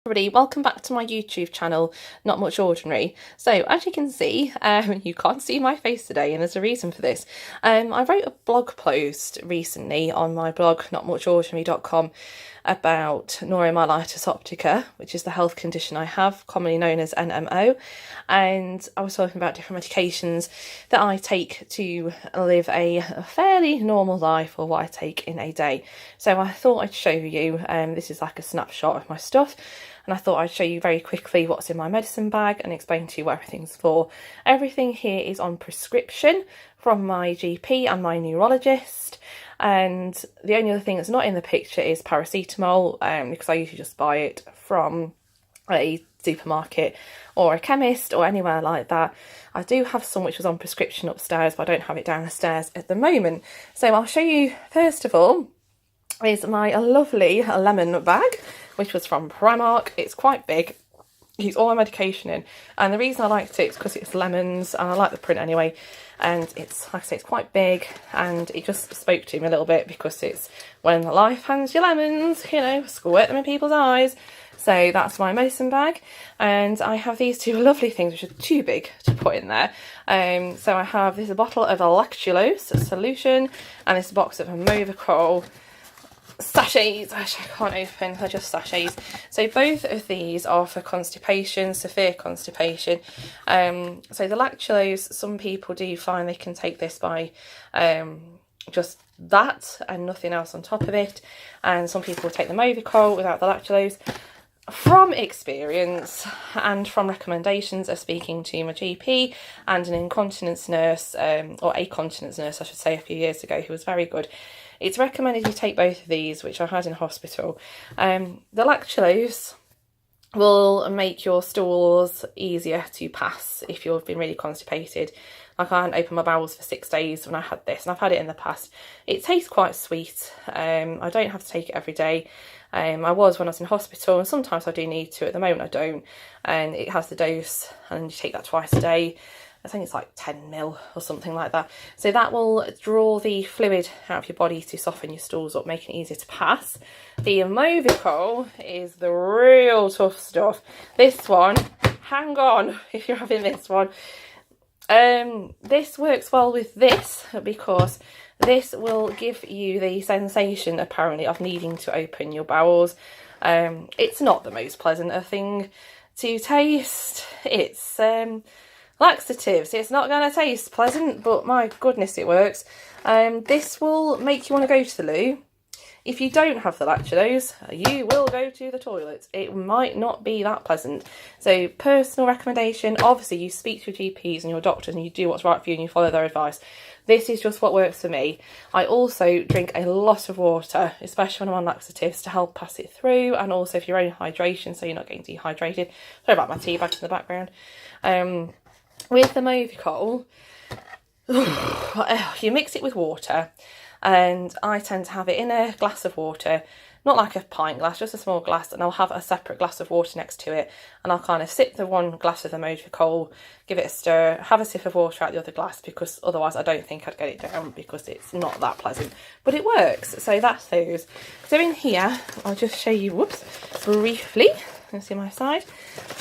Everybody, welcome back to my YouTube channel, Not Much Ordinary. So as you can see, you can't see my face today, and there's a reason for this. I wrote a blog post recently on my blog, notmuchordinary.com, about neuromyelitis optica, which is the health condition I have, commonly known as NMO. And I was talking about different medications that I take to live a fairly normal life, or what I take in a day. So I thought I'd show you, this is like a snapshot of my stuff. And I thought I'd show you very quickly what's in my medicine bag and explain to you what everything's for. Everything here is on prescription from my GP and my neurologist. And the only other thing that's not in the picture is paracetamol, because I usually just buy it from a supermarket or a chemist or anywhere like that. I do have some which was on prescription upstairs, but I don't have it downstairs at the moment. So I'll show you, first of all, is my lovely lemon bag, which was from Primark. It's quite big. Keeps all my medication in, and the reason I liked it is because it's lemons, and I like the print anyway. And it's, like I say, it's quite big, and it just spoke to me a little bit because it's when life hands you lemons, you know, squirt them in people's eyes. So that's my medicine bag, and I have these two lovely things which are too big to put in there. So I have this bottle of a lactulose solution, and this box of Movicol sachets, which I can't open, they're just sachets. So both of these are for constipation, severe constipation. So the lactulose, some people do find they can take this by just that and nothing else on top of it, and some people take the Movicol without the lactulose. From experience and from recommendations of speaking to my GP and an incontinence nurse, or a continence nurse I should say, a few years ago, who was very good, it's recommended you take both of these, which I had in hospital. The lactulose will make your stools easier to pass if you've been really constipated. Like, I hadn't opened my bowels for 6 days when I had this, and I've had it in the past. It tastes quite sweet. I don't have to take it every day. I was when I was in hospital, and sometimes I do need to. At the moment I don't. And it has the dose, and you take that twice a day. I think it's like 10 ml or something like that. So that will draw the fluid out of your body to soften your stools up, making it easier to pass. The Movicol is the real tough stuff. This one, hang on if you're having this one. This works well with this because this will give you the sensation, apparently, of needing to open your bowels. It's not the most pleasant thing to taste. It's laxatives. It's not going to taste pleasant, but my goodness, it works. This will make you want to go to the loo. If you don't have the lactulose, you will go to the toilet. It might not be that pleasant. So, personal recommendation, obviously you speak to your GPs and your doctors and you do what's right for you and you follow their advice. This is just what works for me. I also drink a lot of water, especially when I'm on laxatives, to help pass it through, and also for your own hydration, so you're not getting dehydrated. Sorry about my tea bags in the background. With the Movicol, you mix it with water, and I tend to have it in a glass of water, not like a pint glass, just a small glass, and I'll have a separate glass of water next to it, and I'll kind of sip the one glass of the Movicol, give it a stir, have a sip of water out the other glass, because otherwise I don't think I'd get it down, because it's not that pleasant, but it works. So that's those. So in here, I'll just show you, briefly. You can see my side.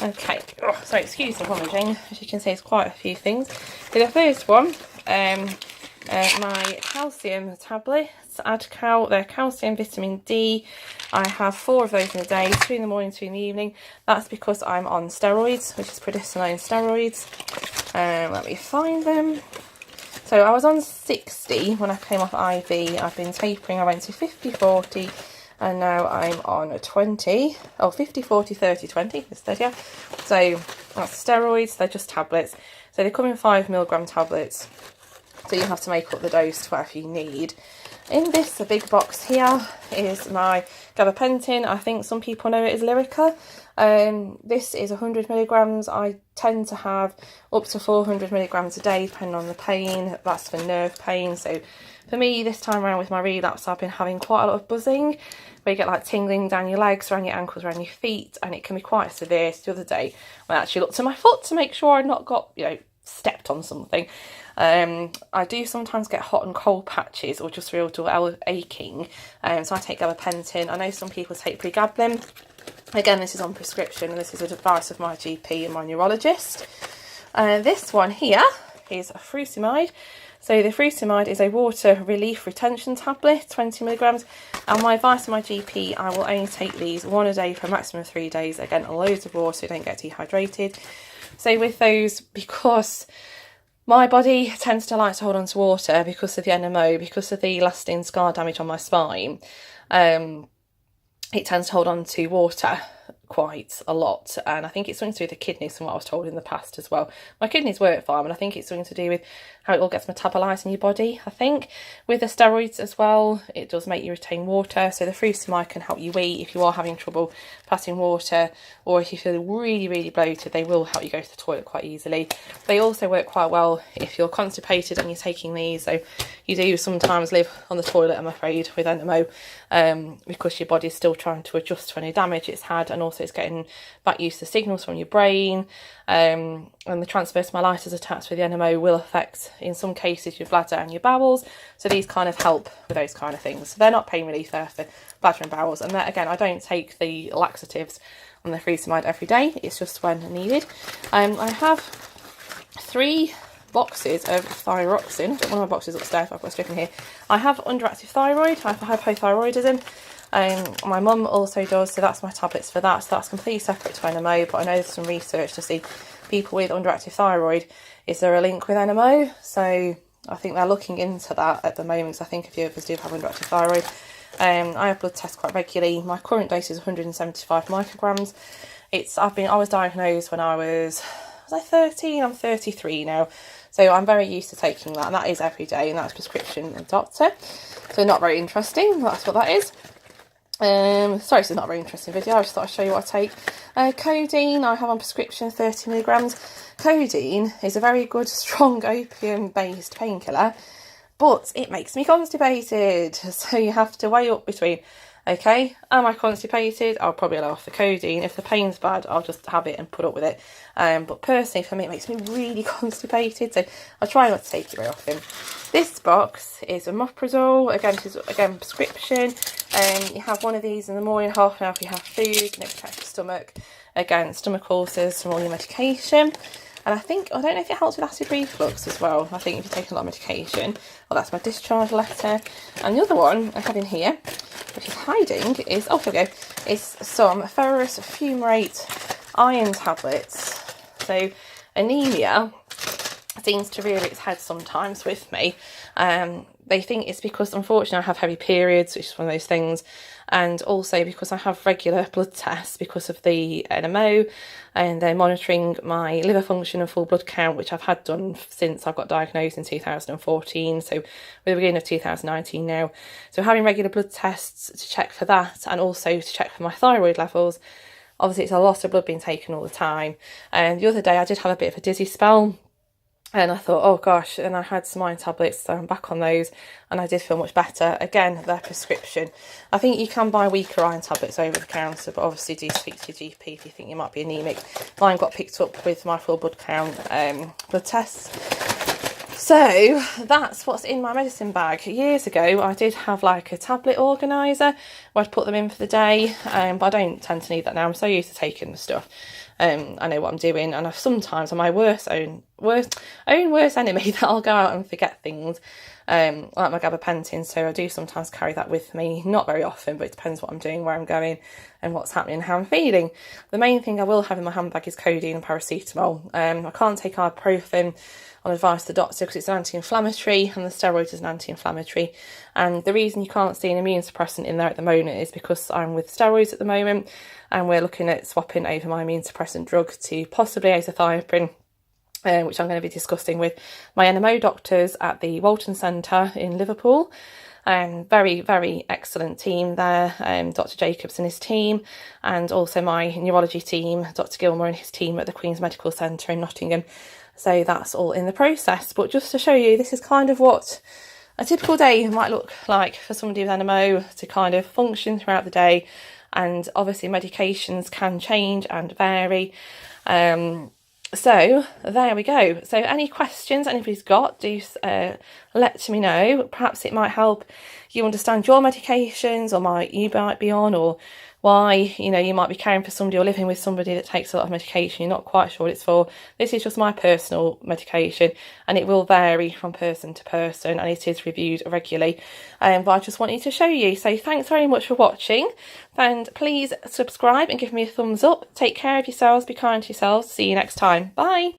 Okay, so excuse the rummaging. As you can see, it's quite a few things. So the first one, my calcium tablets, Adcal, they're calcium, vitamin D. I have 4 of those in a day, 2 in the morning, 2 in the evening. That's because I'm on steroids, which is prednisolone steroids. Let me find them. So I was on 60 when I came off IV. I've been tapering. I went to 50, 40, and now I'm on a 20. Oh, 50, 40, 30, 20 instead, yeah. So that's steroids. They're just tablets. So they come in 5mg tablets. So you have to make up the dose to whatever you need. In this big box here is my gabapentin. I think some people know it as Lyrica. This is 100mg. I tend to have up to 400mg a day, depending on the pain. That's for nerve pain. So for me, this time around with my relapse, I've been having quite a lot of buzzing, where you get like tingling down your legs, around your ankles, around your feet, and it can be quite severe. So the other day, I actually looked at my foot to make sure I'd not got, stepped on something. I do sometimes get hot and cold patches, or just real dull aching, so I take gabapentin. I know some people take pregabalin. Again, this is on prescription, and this is advice of my GP and my neurologist. This one here is a frutamide. So the frutamide is a water relief retention tablet, 20 milligrams. And my advice to my GP, I will only take these one a day for a maximum of 3 days. Again, loads of water so you don't get dehydrated. So with those, because my body tends to like to hold on to water because of the NMO, because of the lasting scar damage on my spine, it tends to hold on to water quite a lot, and I think it's something to do with the kidneys from what I was told in the past as well. My kidneys work fine, and I think it's something to do with how it all gets metabolised in your body. I think with the steroids as well, it does make you retain water, so the frutamide can help you wee if you are having trouble passing water, or if you feel really bloated, they will help you go to the toilet quite easily. They also work quite well if you're constipated and you're taking these, so you do sometimes live on the toilet, I'm afraid, with NMO, because your body is still trying to adjust to any damage it's had, and also it's getting back used to signals from your brain, and the transverse myelitis attached with the NMO will affect, in some cases, your bladder and your bowels, so these kind of help with those kind of things. So they're not pain relief, they're for bladder and bowels, and again, I don't take the laxatives on the frutamide every day, it's just when needed. I have 3 boxes of thyroxine. I've got one of my boxes upstairs, I've got a strip in here. I have underactive thyroid, I have hypothyroidism. My mum also does, so that's my tablets for that. So that's completely separate to NMO, but I know there's some research to see people with underactive thyroid, is there a link with NMO? So I think they're looking into that at the moment, because I think a few of us do have underactive thyroid. I have blood tests quite regularly. My current dose is 175 micrograms. I was diagnosed when I was I 13? I'm 33 now. So I'm very used to taking that, and that is every day, and that's prescription and doctor. So not very interesting, that's what that is. Sorry, it's not a very interesting video, I just thought I'd show you what I take. Codeine, I have on prescription 30 milligrams. Codeine is a very good, strong opium-based painkiller, but it makes me constipated. So you have to weigh up between, okay, am I constipated? I'll probably allow off the codeine. If the pain's bad, I'll just have it and put up with it. But personally, for me, it makes me really constipated, so I try not to take it very often. This box is a omeprazole. Again, this is prescription. You have one of these in the morning, half an hour if you have food, and it protects your stomach against stomach ulcers from all your medication. And I don't know if it helps with acid reflux as well. I think if you're taking a lot of medication. Well, that's my discharge letter. And the other one I have in here, which is hiding, is, oh, here we go, is some ferrous fumarate iron tablets. So anemia seems to rear its head sometimes with me. They think it's because, unfortunately, I have heavy periods, which is one of those things, and also because I have regular blood tests because of the NMO, and they're monitoring my liver function and full blood count, which I've had done since I got diagnosed in 2014, so we're the beginning of 2019 now. So having regular blood tests to check for that, and also to check for my thyroid levels. Obviously, it's a lot of blood being taken all the time. And the other day, I did have a bit of a dizzy spell. And I thought, oh gosh, and I had some iron tablets, so I'm back on those, and I did feel much better. Again, their prescription. I think you can buy weaker iron tablets over the counter, but obviously do speak to your GP if you think you might be anaemic. Mine got picked up with my full blood count blood tests. So that's what's in my medicine bag. Years ago, I did have like a tablet organiser where I'd put them in for the day, but I don't tend to need that now. I'm so used to taking the stuff. I know what I'm doing, and I've sometimes, I'm my worst enemy, that I'll go out and forget things, like my gabapentin, so I do sometimes carry that with me, not very often, but it depends what I'm doing, where I'm going, and what's happening, how I'm feeling. The main thing I will have in my handbag is codeine and paracetamol. I can't take ibuprofen on advice of the doctor because it's an anti-inflammatory, and the steroid is an anti-inflammatory, and the reason you can't see an immune suppressant in there at the moment is because I'm with steroids at the moment, and we're looking at swapping over my immune suppressant drug to possibly azathioprine, which I'm going to be discussing with my NMO doctors at the Walton Centre in Liverpool. Very, very excellent team there, Dr. Jacobs and his team, and also my neurology team, Dr. Gilmore and his team at the Queen's Medical Centre in Nottingham. So that's all in the process. But just to show you, this is kind of what a typical day might look like for somebody with NMO to kind of function throughout the day. And obviously medications can change and vary. So there we go. So any questions anybody's got, do let me know. Perhaps it might help you understand your medications, or you might be on, or why, you know, you might be caring for somebody or living with somebody that takes a lot of medication, you're not quite sure what it's for. This is just my personal medication, and it will vary from person to person, and it is reviewed regularly. But I just wanted to show you. So thanks very much for watching, and please subscribe and give me a thumbs up. Take care of yourselves, be kind to yourselves. See you next time. Bye.